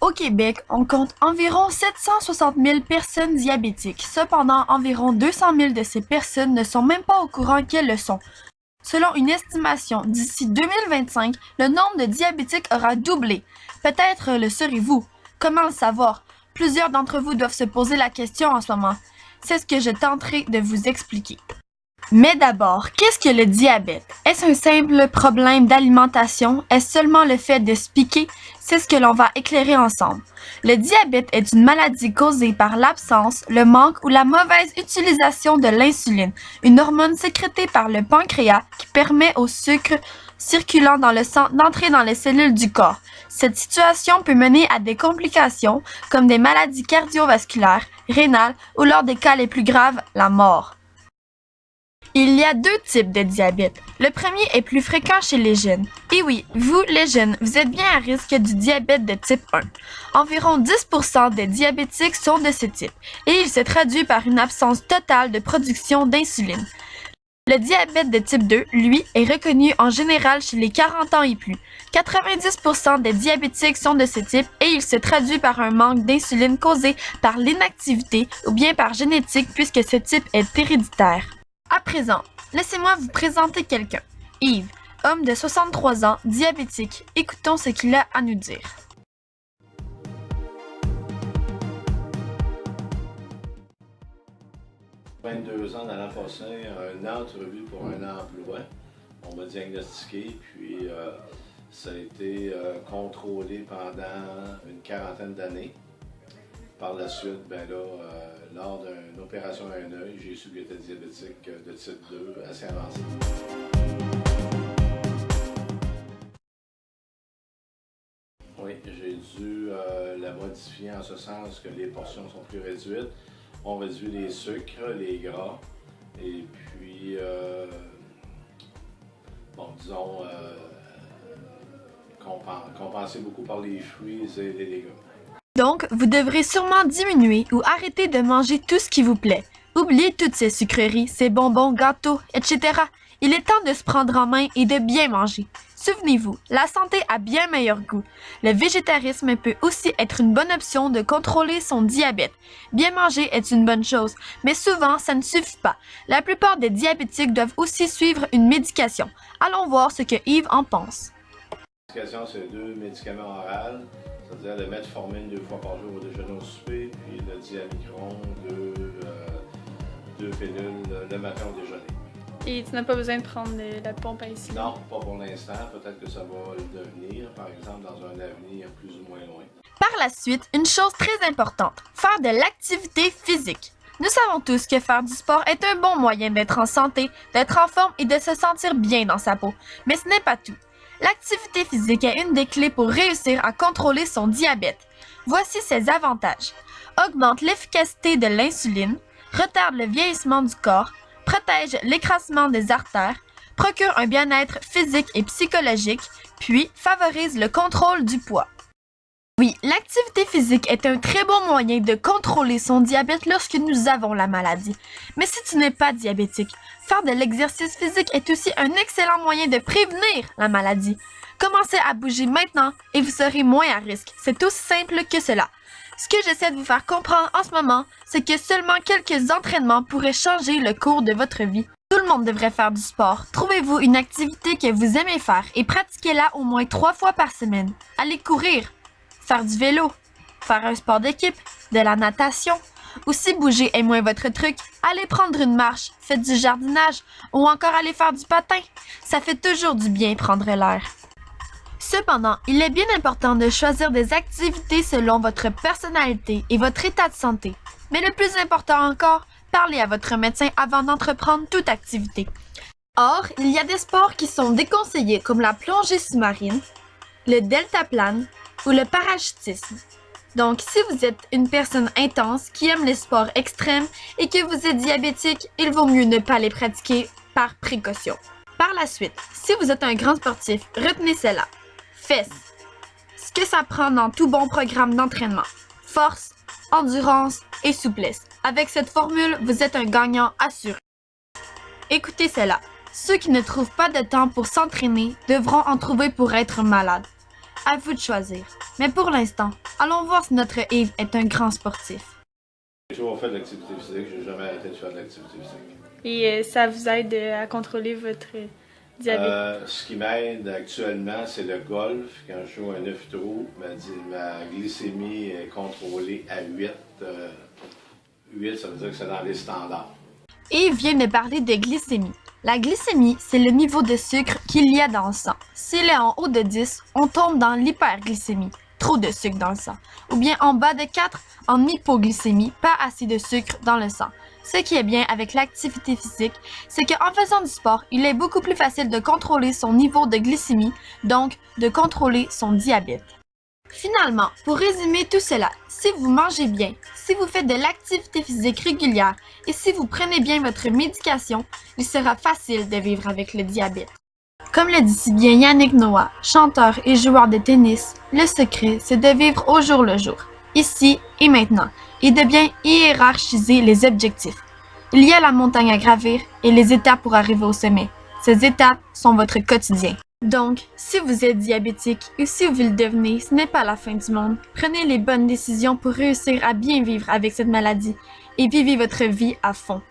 Au Québec, on compte environ 760 000 personnes diabétiques. Cependant, environ 200 000 de ces personnes ne sont même pas au courant qu'elles le sont. Selon une estimation, d'ici 2025, le nombre de diabétiques aura doublé. Peut-être le serez-vous. Comment le savoir? Plusieurs d'entre vous doivent se poser la question en ce moment. C'est ce que je tenterai de vous expliquer. Mais d'abord, qu'est-ce que le diabète? Est-ce un simple problème d'alimentation? Est-ce seulement le fait de se piquer? C'est ce que l'on va éclairer ensemble. Le diabète est une maladie causée par l'absence, le manque ou la mauvaise utilisation de l'insuline, une hormone sécrétée par le pancréas qui permet au sucre circulant dans le sang d'entrer dans les cellules du corps. Cette situation peut mener à des complications comme des maladies cardiovasculaires, rénales ou lors des cas les plus graves, la mort. Il y a deux types de diabète. Le premier est plus fréquent chez les jeunes. Et oui, vous, les jeunes, vous êtes bien à risque du diabète de type 1. Environ 10% des diabétiques sont de ce type, et il se traduit par une absence totale de production d'insuline. Le diabète de type 2, lui, est reconnu en général chez les 40 ans et plus. 90% des diabétiques sont de ce type et il se traduit par un manque d'insuline causé par l'inactivité ou bien par génétique puisque ce type est héréditaire. À présent, laissez-moi vous présenter quelqu'un. Yves, homme de 63 ans, diabétique. Écoutons ce qu'il a à nous dire. « 22 ans dans l'an passé, une entrevue pour un emploi. On m'a diagnostiqué, puis ça a été contrôlé pendant une quarantaine d'années. Par la suite, lors d'une opération à un œil, j'ai su que j'étais diabétique de type 2 assez avancé. Oui, j'ai dû la modifier en ce sens que les portions sont plus réduites. On réduit les sucres, les gras, et puis, compenser beaucoup par les fruits et les légumes. Donc, vous devrez sûrement diminuer ou arrêter de manger tout ce qui vous plaît. Oubliez toutes ces sucreries, ces bonbons, gâteaux, etc. Il est temps de se prendre en main et de bien manger. Souvenez-vous, la santé a bien meilleur goût. Le végétarisme peut aussi être une bonne option de contrôler son diabète. Bien manger est une bonne chose, mais souvent ça ne suffit pas. La plupart des diabétiques doivent aussi suivre une médication. Allons voir ce que Yves en pense. La médication, c'est 2 médicaments oraux, c'est-à-dire le metformine 2 fois par jour au déjeuner au souper, puis le diamicron, 2 pilules le matin au déjeuner. Et tu n'as pas besoin de prendre la pompe à insuline? Non, pas pour l'instant. Peut-être que ça va le devenir, par exemple, dans un avenir plus ou moins loin. Par la suite, une chose très importante, faire de l'activité physique. Nous savons tous que faire du sport est un bon moyen d'être en santé, d'être en forme et de se sentir bien dans sa peau. Mais ce n'est pas tout. L'activité physique est une des clés pour réussir à contrôler son diabète. Voici ses avantages. Augmente l'efficacité de l'insuline, retarde le vieillissement du corps, protège l'écrasement des artères, procure un bien-être physique et psychologique, puis favorise le contrôle du poids. Oui, l'activité physique est un très bon moyen de contrôler son diabète lorsque nous avons la maladie. Mais si tu n'es pas diabétique, faire de l'exercice physique est aussi un excellent moyen de prévenir la maladie. Commencez à bouger maintenant et vous serez moins à risque. C'est aussi simple que cela. Ce que j'essaie de vous faire comprendre en ce moment, c'est que seulement quelques entraînements pourraient changer le cours de votre vie. Tout le monde devrait faire du sport. Trouvez-vous une activité que vous aimez faire et pratiquez-la au moins 3 fois par semaine. Allez courir, faire du vélo, faire un sport d'équipe, de la natation. Ou si bouger est moins votre truc, allez prendre une marche, faites du jardinage ou encore allez faire du patin. Ça fait toujours du bien prendre l'air. Cependant, il est bien important de choisir des activités selon votre personnalité et votre état de santé. Mais le plus important encore, parlez à votre médecin avant d'entreprendre toute activité. Or, il y a des sports qui sont déconseillés comme la plongée sous-marine, le deltaplane ou le parachutisme. Donc, si vous êtes une personne intense qui aime les sports extrêmes et que vous êtes diabétique, il vaut mieux ne pas les pratiquer par précaution. Par la suite, si vous êtes un grand sportif, retenez cela. Fesses. Ce que ça prend dans tout bon programme d'entraînement. Force, endurance et souplesse. Avec cette formule, vous êtes un gagnant assuré. Écoutez cela. Ceux qui ne trouvent pas de temps pour s'entraîner devront en trouver pour être malades. À vous de choisir. Mais pour l'instant, allons voir si notre Yves est un grand sportif. J'ai toujours fait de l'activité physique, j'ai jamais arrêté de faire de l'activité physique. Et ça vous aide à contrôler votre diabète? Ce qui m'aide actuellement, c'est le golf. Quand je joue un 9 trous, ma glycémie est contrôlée à 8. 8, ça veut dire que c'est dans les standards. Yves vient de parler de glycémie. La glycémie, c'est le niveau de sucre qu'il y a dans le sang. S'il est en haut de 10, on tombe dans l'hyperglycémie, trop de sucre dans le sang. Ou bien en bas de 4, en hypoglycémie, pas assez de sucre dans le sang. Ce qui est bien avec l'activité physique, c'est qu'en faisant du sport, il est beaucoup plus facile de contrôler son niveau de glycémie, donc de contrôler son diabète. Finalement, pour résumer tout cela, si vous mangez bien, si vous faites de l'activité physique régulière et si vous prenez bien votre médication, il sera facile de vivre avec le diabète. Comme le dit si bien Yannick Noah, chanteur et joueur de tennis, le secret, c'est de vivre au jour le jour, ici et maintenant, et de bien hiérarchiser les objectifs. Il y a la montagne à gravir et les étapes pour arriver au sommet. Ces étapes sont votre quotidien. Donc, si vous êtes diabétique ou si vous le devenez, ce n'est pas la fin du monde. Prenez les bonnes décisions pour réussir à bien vivre avec cette maladie et vivez votre vie à fond.